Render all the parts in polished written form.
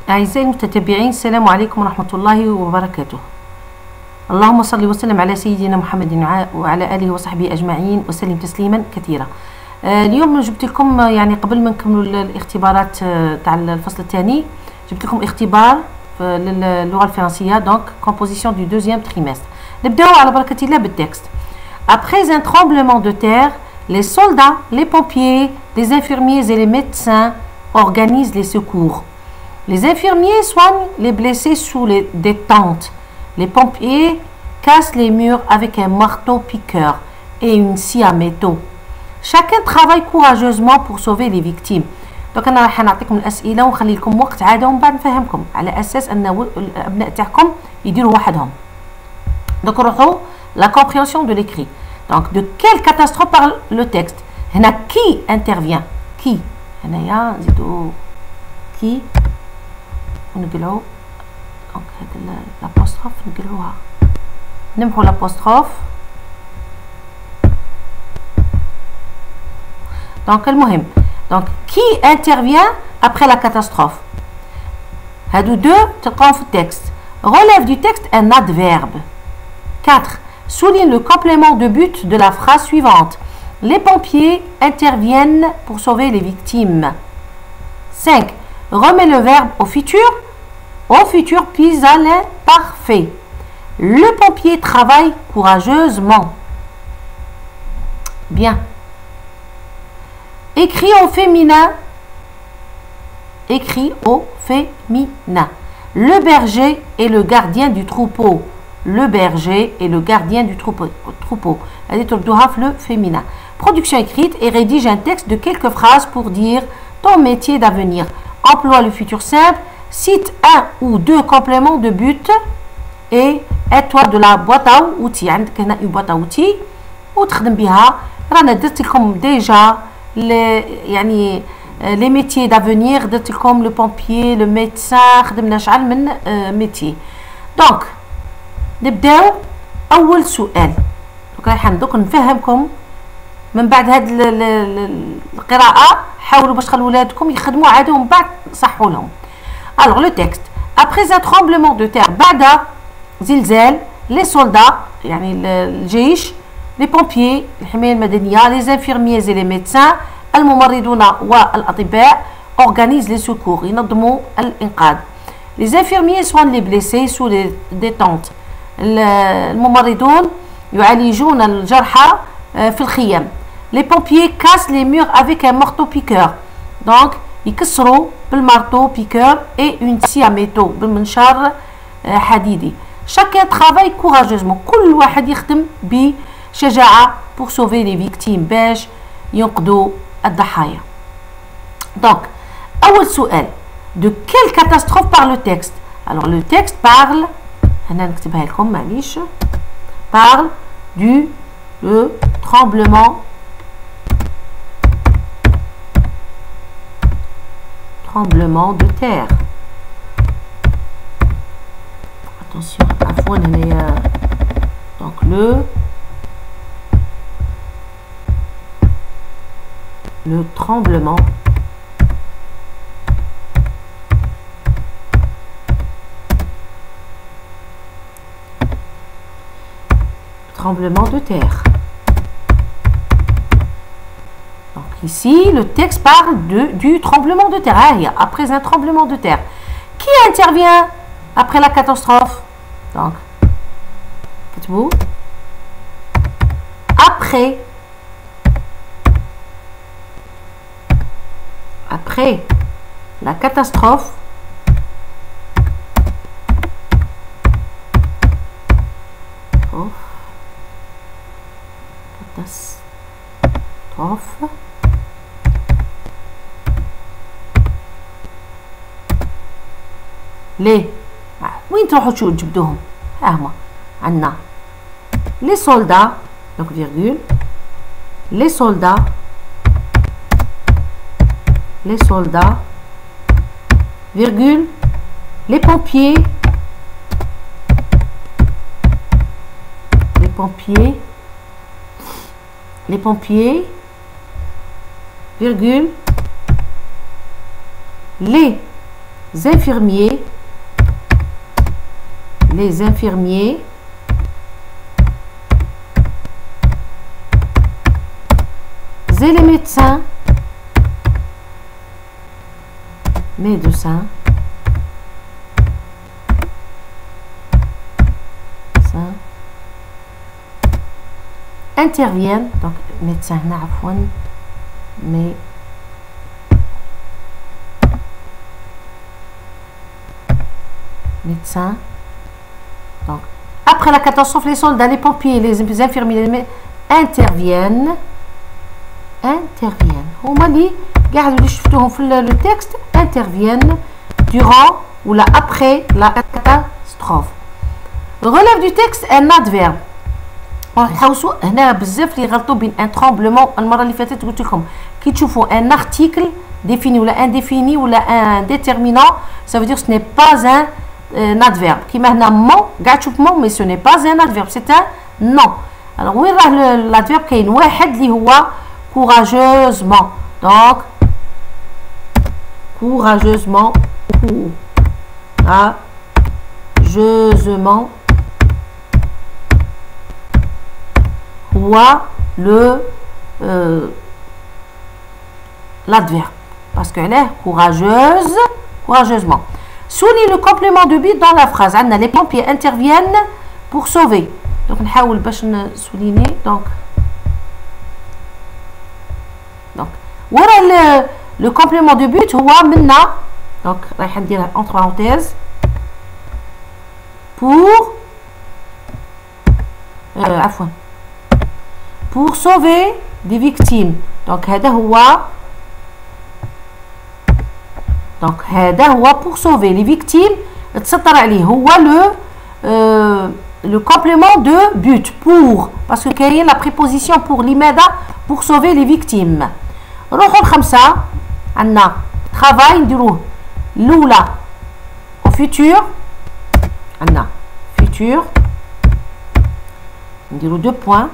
أعزائي المتتبعين، السلام عليكم ورحمة الله وبركاته. اللهم صل وسلم على سيدنا محمد وعلى آله وصحبه أجمعين وسلم تسليما كثيرا. اليوم جبت لكم يعني قبل ما نكملوا الاختبارات تاع الفصل الثاني، جبت لكم اختبار للغة الفرنسية، دونك composition du deuxième trimestre. نبداو على بركة الله بالتكست. Après un tremblement de terre, les soldats, les pompiers, les infirmiers et les médecins organisent les secours. Les infirmiers soignent les blessés sous des tentes. Les pompiers cassent les murs avec un marteau-piqueur et une scie à métaux. Chacun travaille courageusement pour sauver les victimes. Donc أنا راح نعطيكم الأسئلة ونخلي لكم وقت عادة ومن بعد نفهمكم على أساس أن الأبناء تاعكم يديروا وحدهم. Donc نروحوا la compréhension de l'écrit. Donc de quelle catastrophe parle le texte? هنا qui intervient? Qui? هنايا نزيدو qui ونقلعو دونك هاد l'apostrophe نقلعوها، نمحو l'apostrophe. Donc المهم donc qui intervient après la catastrophe؟ هادو deux تلقاهم في التكست. Relève du texte un adverbe. 4. Souligne le complément de but de la phrase suivante. Les pompiers interviennent pour sauver les victimes. 5. Remets le verbe au futur puis à l'imparfait. Le pompier travaille courageusement. Bien. Écrit au féminin. Écrit au féminin. Le berger est le gardien du troupeau. Le berger est le gardien du troupeau. Elle est le féminin. Production écrite et rédige un texte de quelques phrases pour dire ton métier d'avenir. Emploie le futur simple. Cite un ou deux compléments de but et aide-toi de la boîte à outils. عندك هنا une boîte à outils وتخدم بها. رانا درت لكم ديجا يعني les métiers d'avenir، درت لكم le pompier, le médecin، خدمنا شحال من métier. Donc نبداو اول سؤال. راح ندوك نفهمكم من بعد هاد القراءه. حاولوا باش تخلوا ولادكم يخدموا عادي ومن بعد صحوا لهم. Alors le texte. Après un tremblement de terre بعد زلزال، les soldats يعني الجيش، les pompiers الحماية المدنية، les infirmiers et les médecins الممرضون والأطباء organisent les secours ينظموا الإنقاذ. Les infirmiers soignent les blessés sous des tentes. الممرضون يعالجون الجرحى في الخيام. Les pompiers cassent les murs avec un marteau-piqueur. Donc يكسروا بالمارتو بيكور et une scie à métaux بالمنشار حديدي. Chacun travaille courageusement. كل واحد يخدم بشجاعة pour sauver les victimes باش ينقذوا الضحايا. Donc أول سؤال. De quelle catastrophe parle le texte? Alors le texte parle، هنا نكتبها لكم معليش، parle du tremblement de terre. Attention, عفوا هنايا donc le tremblement de terre. Donc ici, le texte parle du tremblement de terre. Après un tremblement de terre. Qui intervient après la catastrophe? Donc, faites-vous. Après la catastrophe, ليه وين تروحوا تجبدوهم؟ ها هما عندنا les soldats donc virgule les soldats virgule les pompiers virgule les infirmiers, les infirmiers, et les médecins, médecins, interviennent, donc médecins, mais médecins, donc après la catastrophe, les soldats, les pompiers, les infirmiers, les interviennent. هما اللي قاعد اللي شفتوهم في le texte interviennent durant ou là après la catastrophe. Relève du texte un adverbe. حوسوا هنا بزاف اللي غلطوا بين ان ترومبلومون. المره اللي فاتت قلت لكم كي تشوفوا ان ارتيكل défini ou indéfini ou un déterminant, ça veut dire que ce n'est pas un adverbe. كيما هنا مون قاعد تشوف مون mais ce n'est pas un adverbe, c'est un nom. alors وين راه الادفيرب؟ كاين واحد اللي هو courageusement. Donc courageusement, courageusement, l'adverbe parce qu'elle est courageuse, courageusement. Souligne le complément de but dans la phrase. Les pompiers interviennent pour sauver. Donc نحاول باش نسوليني. donc voilà le complément de but هو منا. donc رايح نديرها entre parenthèses pour عفوا pour sauver des victimes. donc هذا هو pour sauver les victimes. تسطر عليه هو le complément de but pour, parce que كاين la préposition pour لماذا pour sauver les victimes. نروحوا الخمسة عندنا travail نديروه الأولى au futur. عندنا futur نديرو 2 points.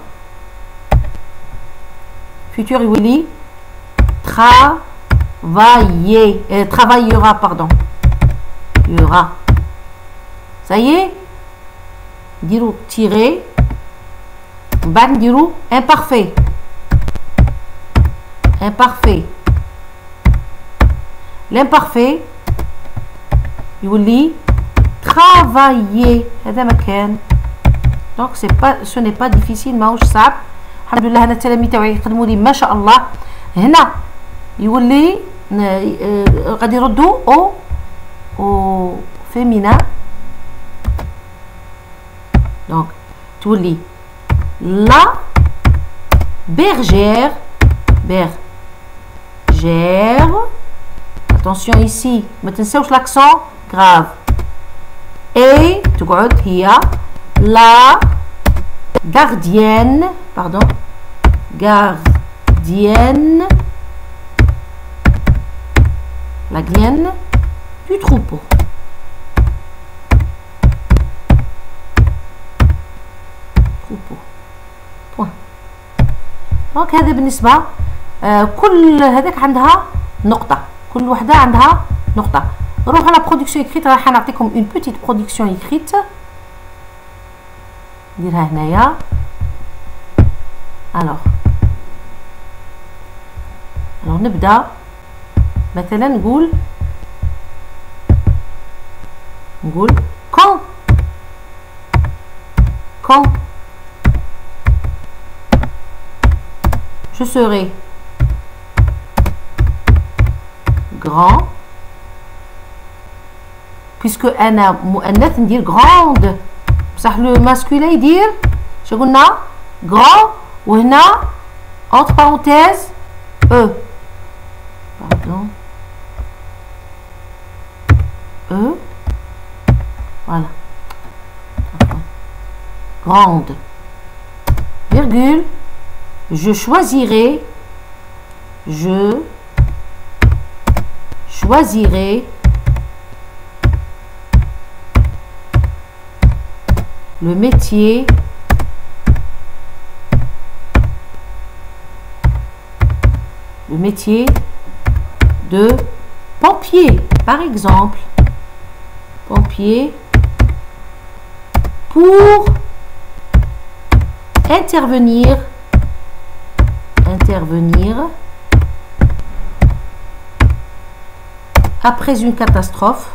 futur يولي travaillera, pardon. Il y aura. Ça y est. Dirou tiré. Ban dirou imparfait. Imparfait. L'imparfait. يولي travailler. هذا مكان. Donc ce n'est pas difficile. ماهوش صعب. الحمد لله أنا التلاميذ تاعي يخدموا لي ما شاء الله. هنا يولي غادي يردوا au féminin. donc تولي la bergère. attention ici ما تنساوش l'accent grave. et تقعد هي la gardienne, pardon, gardienne, la gardienne du troupeau. point. donc هذا بالنسبة كل هذاك عندها نقطة، كل وحدة عندها نقطة. نروح على برودكسيون écrite. راح نعطيكم une petite production écrite. نديرها هنايا. alors نبدأ مثلا نقول quand je serai grand, puisque أنا مؤنث ندير grande. بصح لو ماسكولين يدير شو قلنا grand وهنا entre parenthèses pardon voilà grande virgule je choisirai le métier de pompier, par exemple, pompier pour intervenir après une catastrophe,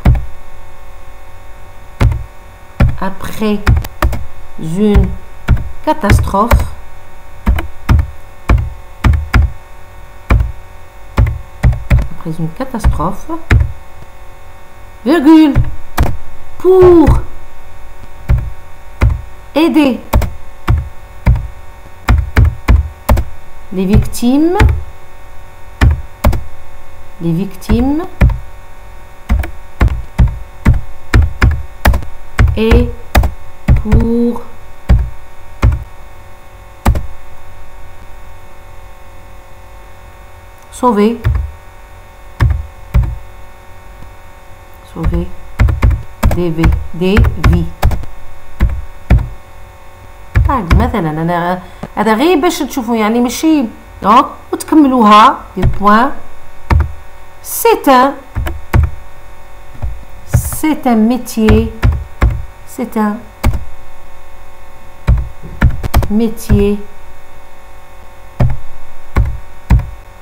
virgule, pour aider les victimes et pour sauver des vies. مثلا انا هذا غير باش تشوفوا يعني ماشي دونك وتكملوها دي بوين. c'est un métier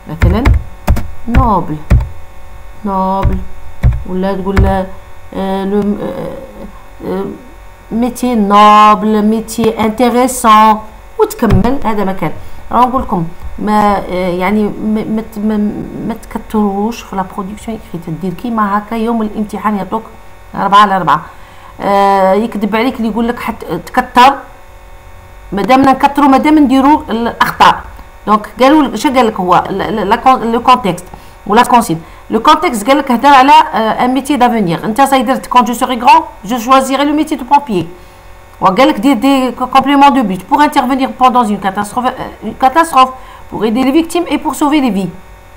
مثلا noble ولا تقول métier noble, métier intéressant وتكمل. هذا مكان راه نقول لكم ما يعني ما تكتروش في لا برودكسيون اكريت، دير كيما هكا يوم الامتحان يعطوك 4/4. يكذب عليك اللي يقول لك تكتر، مادام نكتروا مادام نديروا الاخطاء. دونك قالوا اش قال لك هو لو كونتكست ولا كونسين. Le contexte قال لك هضر على un métier d'avenir. انت صاي درت quand je serai grand je choisirai le métier de pompier. وقال لك دير des compléments de but pour intervenir pendant une catastrophe pour aider les victimes et pour sauver les vies.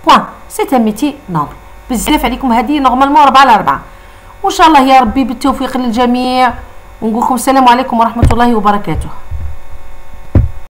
Point. C'est un métier noble. بزاف عليكم هذه نورمالمون 4/4. وان شاء الله يا ربي بالتوفيق للجميع، ونقول لكم السلام عليكم ورحمة الله وبركاته.